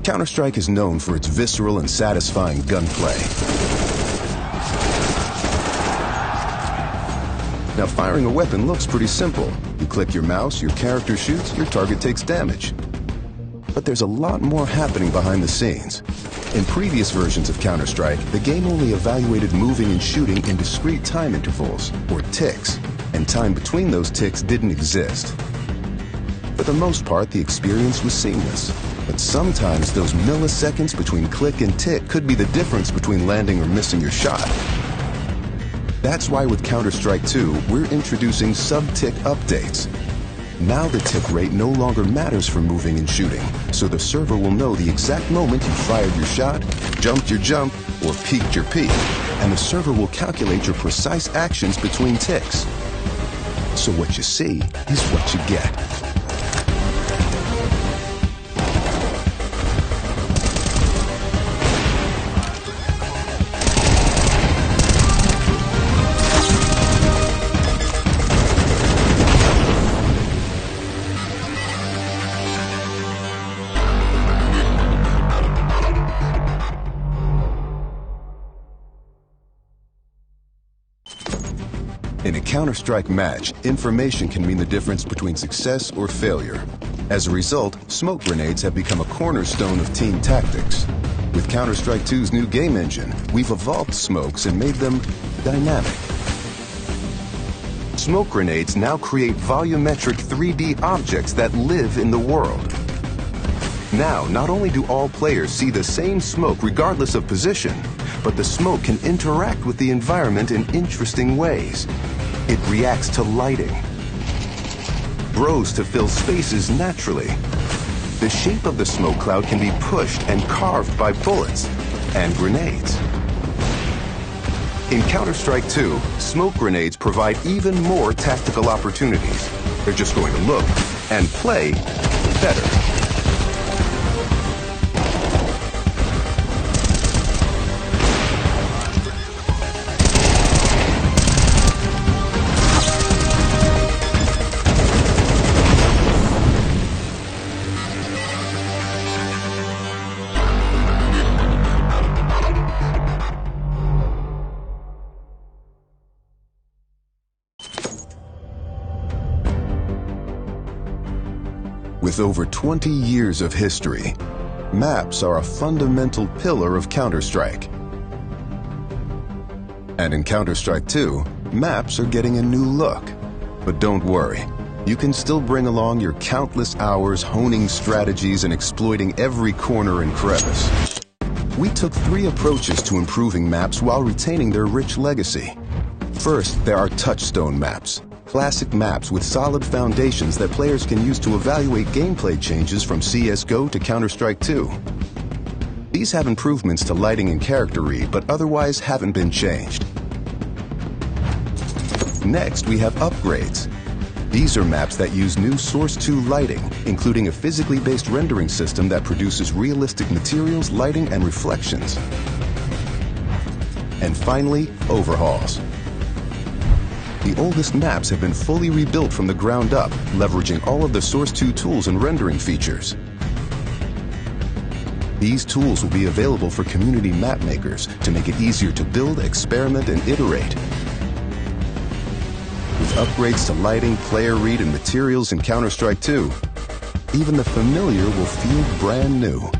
Counter-Strike is known for its visceral and satisfying gunplay. Now, firing a weapon looks pretty simple. You click your mouse, your character shoots, your target takes damage. But there's a lot more happening behind the scenes. In previous versions of Counter-Strike, the game only evaluated moving and shooting in discrete time intervals, or ticks, and time between those ticks didn't exist. For the most part, the experience was seamless. But sometimes those milliseconds between click and tick could be the difference between landing or missing your shot. That's why with Counter-Strike 2, we're introducing sub-tick updates. Now the tick rate no longer matters for moving and shooting, so the server will know the exact moment you fired your shot, jumped your jump, or peeked your peek, and the server will calculate your precise actions between ticks. So what you see is what you get. In a Counter-Strike match, information can mean the difference between success or failure. As a result, smoke grenades have become a cornerstone of team tactics. With Counter-Strike 2's new game engine, we've evolved smokes and made them dynamic. Smoke grenades now create volumetric 3D objects that live in the world. Now, not only do all players see the same smoke regardless of position, but the smoke can interact with the environment in interesting ways. It reacts to lighting, grows to fill spaces naturally. The shape of the smoke cloud can be pushed and carved by bullets and grenades. In Counter-Strike 2, smoke grenades provide even more tactical opportunities. They're just going to look and play better. With over 20 years of history, maps are a fundamental pillar of Counter-Strike. And in Counter-Strike 2, maps are getting a new look. But don't worry, you can still bring along your countless hours honing strategies and exploiting every corner and crevice. We took 3 approaches to improving maps while retaining their rich legacy. First, there are touchstone maps. Classic maps with solid foundations that players can use to evaluate gameplay changes from CSGO to Counter-Strike 2. These have improvements to lighting and character read, but otherwise haven't been changed. Next, we have upgrades. These are maps that use new Source 2 lighting, including a physically based rendering system that produces realistic materials, lighting, and reflections. And finally, overhauls. The oldest maps have been fully rebuilt from the ground up, leveraging all of the Source 2 tools and rendering features. These tools will be available for community map makers to make it easier to build, experiment, and iterate. With upgrades to lighting, player read, and materials in Counter-Strike 2, even the familiar will feel brand new.